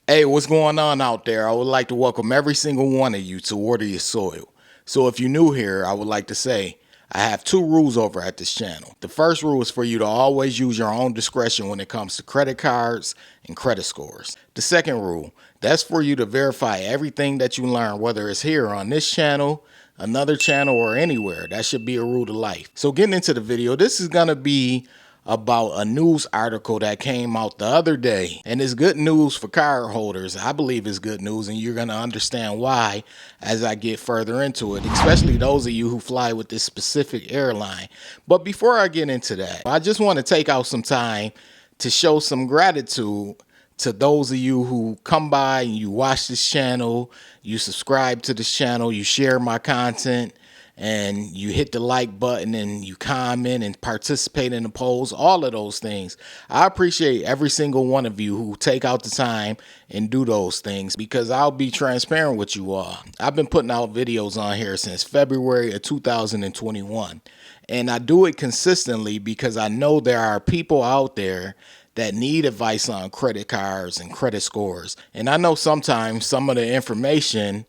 Hey, what's going on out there? I would like to welcome every single one of you to Water Your Soil. So if you're new here, I would like to say I have two rules over at this channel. The first rule is for you to always use your own discretion when it comes to credit cards and credit scores. The second rule, that's for you to verify everything that you learn, whether it's here on this channel, another channel, or anywhere. That should be a rule to life. So getting into the video, this is going to be about a news article that came out the other day, and it's good news for card holders. I believe it's good news, and you're going to understand why as I get further into it, especially those of you who fly with this specific airline. But before I get into that, I just want to take out some time to show some gratitude to those of you who come by and you watch this channel, you subscribe to this channel, you share my content, and you hit the like button and you comment and participate in the polls, all of those things. I appreciate every single one of you who take out the time and do those things, because I'll be transparent with you all. I've been putting out videos on here since February of 2021, and I do it consistently because I know there are people out there that need advice on credit cards and credit scores. And I know sometimes some of the information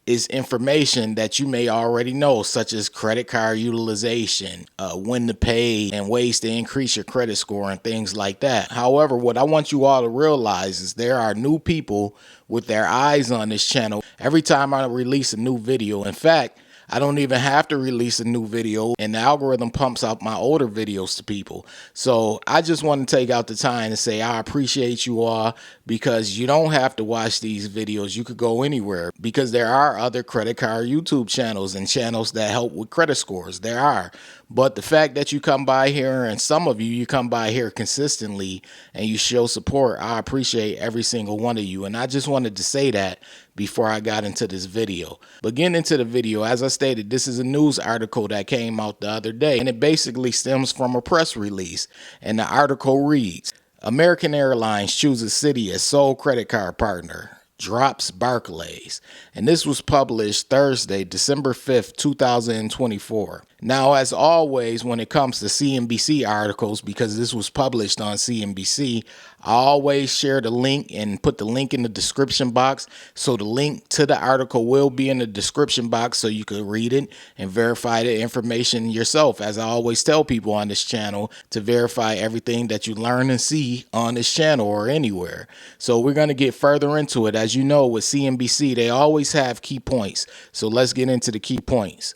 is information that you may already know, such as credit card utilization, when to pay, and ways to increase your credit score and things like that. However, what I want you all to realize is there are new people with their eyes on this channel every time I release a new video. In fact, I don't even have to release a new video, and the algorithm pumps out my older videos to people. So I just want to take out the time to say I appreciate you all, because you don't have to watch these videos. You could go anywhere, because there are other credit card YouTube channels and channels that help with credit scores. There are. But the fact that you come by here, and some of you come by here consistently and you show support, I appreciate every single one of you. And I just wanted to say that before I got into this video. But getting into the video, as I stated, this is a news article that came out the other day, and it basically stems from a press release. And the article reads, American Airlines chooses Citi as sole credit card partner, drops Barclays. And this was published Thursday, December 5th, 2024. Now, as always, when it comes to CNBC articles, because this was published on CNBC, I always share the link and put the link in the description box. So the link to the article will be in the description box so you can read it and verify the information yourself. As I always tell people on this channel, to verify everything that you learn and see on this channel or anywhere. So we're going to get further into it. As you know, with CNBC, they always have key points. So let's get into the key points.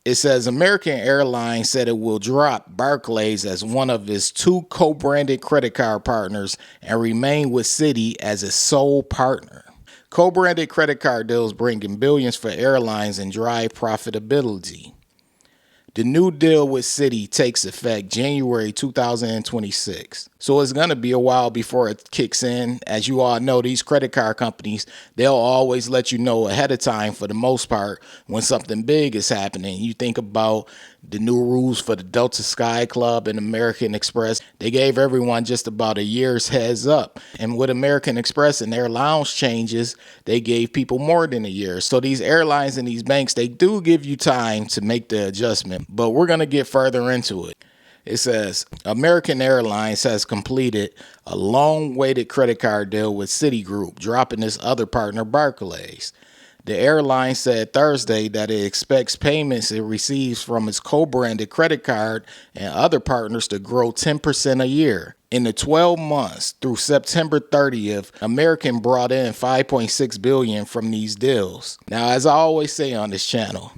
It says American Airlines said it will drop Barclays as one of its two co-branded credit card partners and remain with Citi as its sole partner. Co-branded credit card deals bring in billions for airlines and drive profitability. The new deal with Citi takes effect January 2026. So it's going to be a while before it kicks in. As you all know, these credit card companies, they'll always let you know ahead of time, for the most part, when something big is happening. You think about the new rules for the Delta Sky Club and American Express. They gave everyone just about a year's heads up. And with American Express and their lounge changes, they gave people more than a year. So these airlines and these banks, they do give you time to make the adjustment. But we're going to get further into it. It says American Airlines has completed a long-awaited credit card deal with Citigroup, dropping its other partner Barclays. The airline said Thursday that it expects payments it receives from its co-branded credit card and other partners to grow 10% a year. In the 12 months through September 30th, American brought in $5.6 billion from these deals. Now, as I always say on this channel,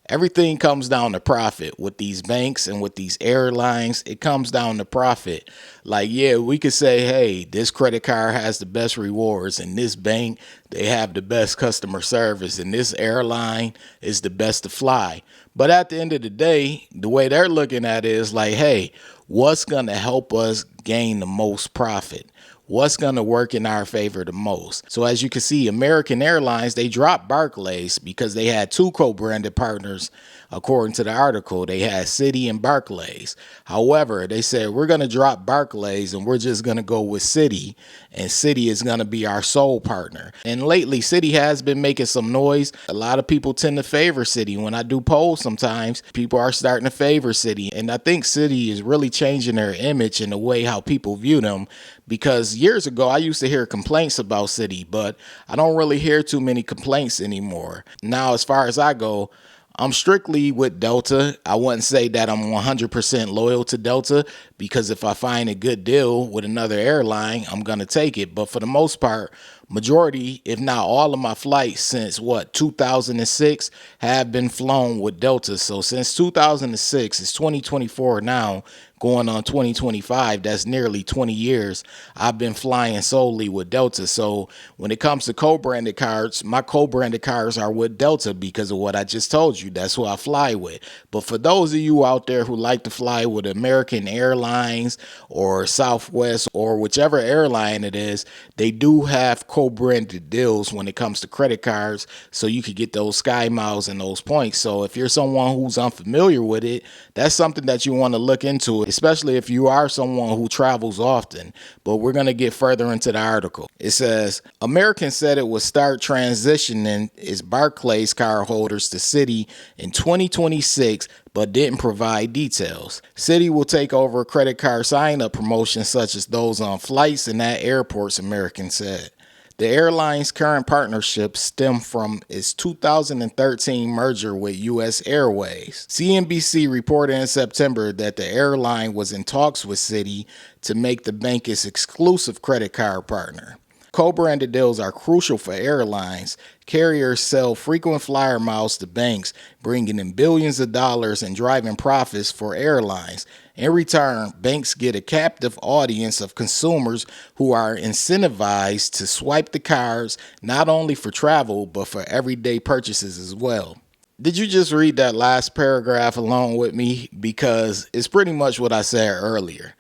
everything comes down to profit. With these banks and with these airlines, it comes down to profit. Like, yeah, we could say, hey, this credit card has the best rewards, and this bank, they have the best customer service, and this airline is the best to fly. But at the end of the day, the way they're looking at it is like, hey, what's going to help us gain the most profit? What's going to work in our favor the most? So as you can see, American Airlines, they dropped Barclays because they had two co-branded partners according to the article. They had Citi and Barclays. However, they said we're going to drop Barclays and we're just going to go with Citi, and Citi is going to be our sole partner. And lately, Citi has been making some noise. A lot of people tend to favor Citi. When I do polls sometimes, people are starting to favor Citi. And I think Citi is really changing their image and the way how people view them, because years ago I used to hear complaints about Citi, but I don't really hear too many complaints anymore. Now, as far as I go, I'm strictly with Delta. I wouldn't say that I'm 100% loyal to Delta, because if I find a good deal with another airline, I'm going to take it. But for the most part, majority, if not all of my flights since 2006 have been flown with Delta. So since 2006, it's 2024 now, going on 2025, that's nearly 20 years, I've been flying solely with Delta. So when it comes to co-branded cards, my co-branded cards are with Delta because of what I just told you. That's who I fly with. But for those of you out there who like to fly with American Airlines or Southwest or whichever airline it is, they do have co-branded deals when it comes to credit cards, so you could get those sky miles and those points. So if you're someone who's unfamiliar with it, that's something that you want to look into, especially if you are someone who travels often. But we're going to get further into the article. It says, American said it would start transitioning its Barclays cardholders to Citi in 2026, but didn't provide details. Citi will take over credit card sign-up promotions such as those on flights and at airports, American said. The airline's current partnership stemmed from its 2013 merger with U.S. Airways. CNBC reported in September that the airline was in talks with Citi to make the bank its exclusive credit card partner. Co-branded deals are crucial for airlines. Carriers sell frequent flyer miles to banks, bringing in billions of dollars and driving profits for airlines. In return, banks get a captive audience of consumers who are incentivized to swipe the cards not only for travel, but for everyday purchases as well. Did you just read that last paragraph along with me? Because it's pretty much what I said earlier.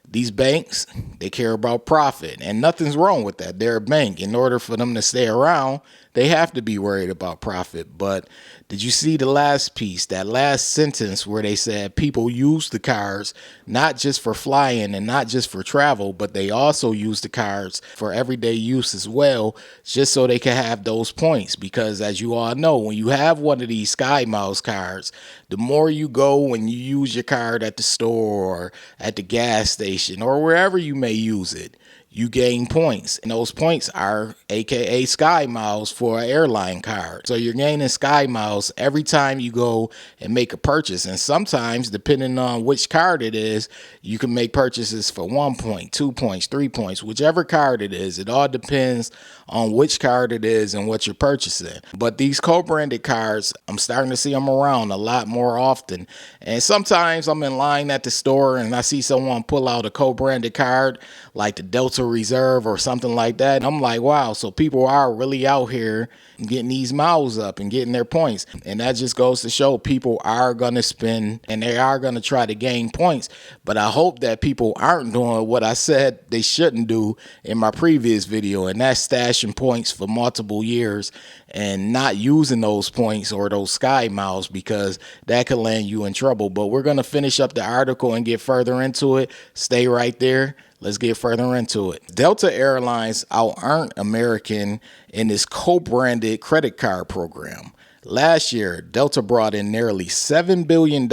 These banks, they care about profit, and nothing's wrong with that. They're a bank. In order for them to stay around, they have to be worried about profit. But did you see the last piece, that last sentence where they said people use the cards not just for flying and not just for travel, but they also use the cards for everyday use as well, just so they can have those points? Because as you all know, when you have one of these Sky Miles cards, the more you go when you use your card at the store or at the gas station or wherever you may use it, you gain points, and those points are aka Sky Miles for an airline card. So you're gaining Sky Miles every time you go and make a purchase. And sometimes, depending on which card it is, you can make purchases for 1 point, 2 points, 3 points, whichever card it is. It all depends on which card it is and what you're purchasing. But these co-branded cards, I'm starting to see them around a lot more often. And sometimes I'm in line at the store and I see someone pull out a co-branded card like the Delta Reserve or something like that. And I'm like, wow, so people are really out here getting these miles up and getting their points. And that just goes to show people are going to spend and they are going to try to gain points. But I hope that people aren't doing what I said they shouldn't do in my previous video, and that's stashing points for multiple years and not using those points or those Sky Miles, because that could land you in trouble. But we're going to finish up the article and get further into it. Stay right there. Let's get further into it. Delta Airlines out-earned American in its co-branded credit card program. Last year, Delta brought in nearly $7 billion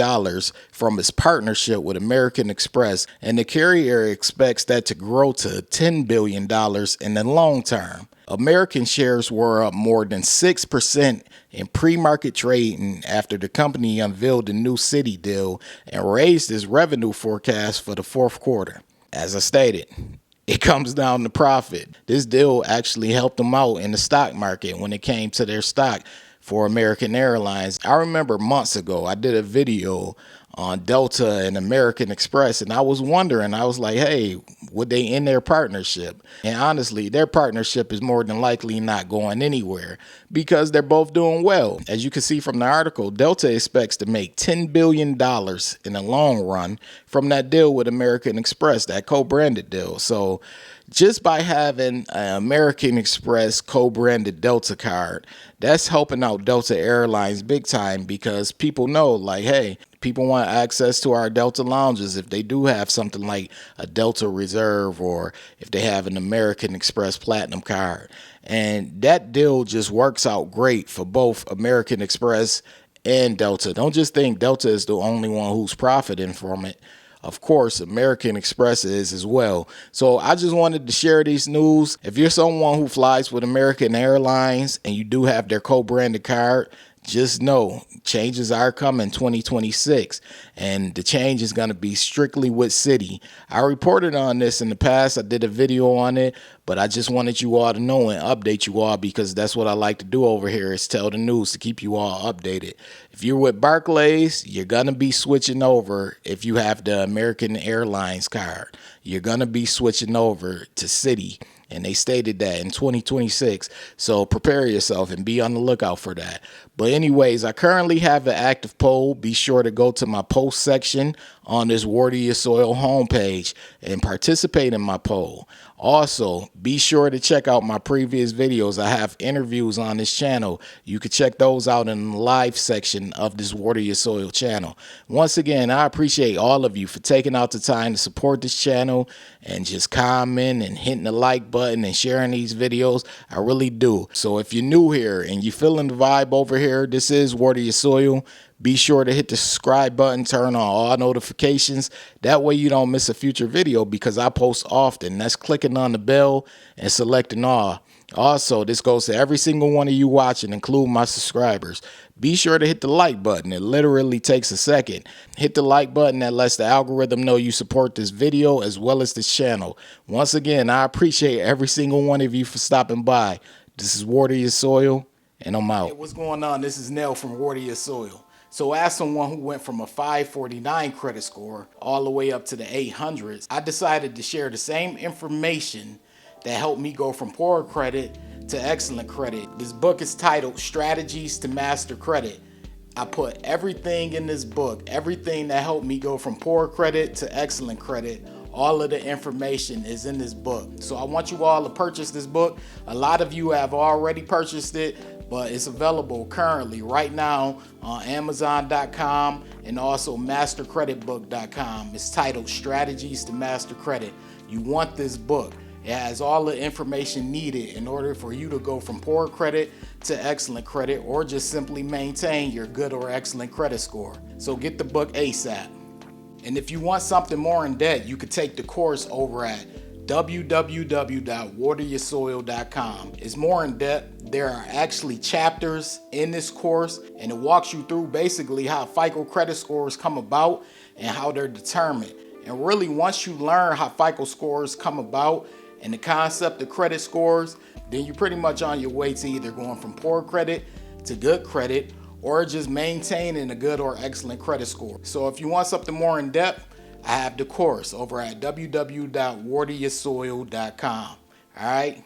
from its partnership with American Express, and the carrier expects that to grow to $10 billion in the long term. American shares were up more than 6% in pre-market trading after the company unveiled a new Citi deal and raised its revenue forecast for the fourth quarter. As I stated, it comes down to profit. This deal actually helped them out in the stock market when it came to their stock for American Airlines. I remember months ago, I did a video on Delta and American Express, and I was wondering, I was like, hey, would they end their partnership? And honestly, their partnership is more than likely not going anywhere because they're both doing well. As you can see from the article, Delta expects to make $10 billion in the long run from that deal with American Express, that co-branded deal. So just by having an American Express co-branded Delta card. That's helping out Delta Airlines big time because people know, like, hey, people want access to our Delta lounges if they do have something like a Delta Reserve or if they have an American Express Platinum card. And that deal just works out great for both American Express and Delta. Don't just think Delta is the only one who's profiting from it. Of course, American Express is as well. So I just wanted to share these news. If you're someone who flies with American Airlines and you do have their co-branded card, just know changes are coming 2026, and the change is going to be strictly with Citi. I reported on this in the past. I did a video on it, but I just wanted you all to know and update you all because that's what I like to do over here is tell the news to keep you all updated. If you're with Barclays, you're going to be switching over. If you have the American Airlines card, you're going to be switching over to Citi. And they stated that in 2026. So prepare yourself and be on the lookout for that. But anyways, I currently have an active poll. Be sure to go to my post section on this War to Your Soil homepage and participate in my poll. Also, be sure to check out my previous videos. I have interviews on this channel. You can check those out in the live section of this War to Your Soil channel. Once again, I appreciate all of you for taking out the time to support this channel and just comment and hitting the like button and sharing these videos. I really do. So if you're new here and you're feeling the vibe over here, this is War to Your Soil. Be sure to hit the subscribe button, turn on all notifications. That way you don't miss a future video because I post often. That's clicking on the bell and selecting all. Also, this goes to every single one of you watching, including my subscribers. Be sure to hit the like button. It literally takes a second. Hit the like button. That lets the algorithm know you support this video as well as this channel. Once again, I appreciate every single one of you for stopping by. This is War to Your Soil, and I'm out. Hey, what's going on? This is Nell from War to Your Soil. So as someone who went from a 549 credit score all the way up to the 800s, I decided to share the same information that helped me go from poor credit to excellent credit. This book is titled Strategies to Master Credit. I put everything in this book, everything that helped me go from poor credit to excellent credit. All of the information is in this book. So I want you all to purchase this book. A lot of you have already purchased it, but it's available currently right now on Amazon.com and also MasterCreditBook.com. It's titled Strategies to Master Credit. You want this book. It has all the information needed in order for you to go from poor credit to excellent credit or just simply maintain your good or excellent credit score. So get the book ASAP. And if you want something more in depth, you could take the course over at www.wateryoursoil.com. It's more in depth. There are actually chapters in this course, and it walks you through basically how FICO credit scores come about and how they're determined. And really, once you learn how FICO scores come about and the concept of credit scores, then you're pretty much on your way to either going from poor credit to good credit or just maintaining a good or excellent credit score. So if you want something more in depth, I have the course over at www.wateryoursoil.com. All right.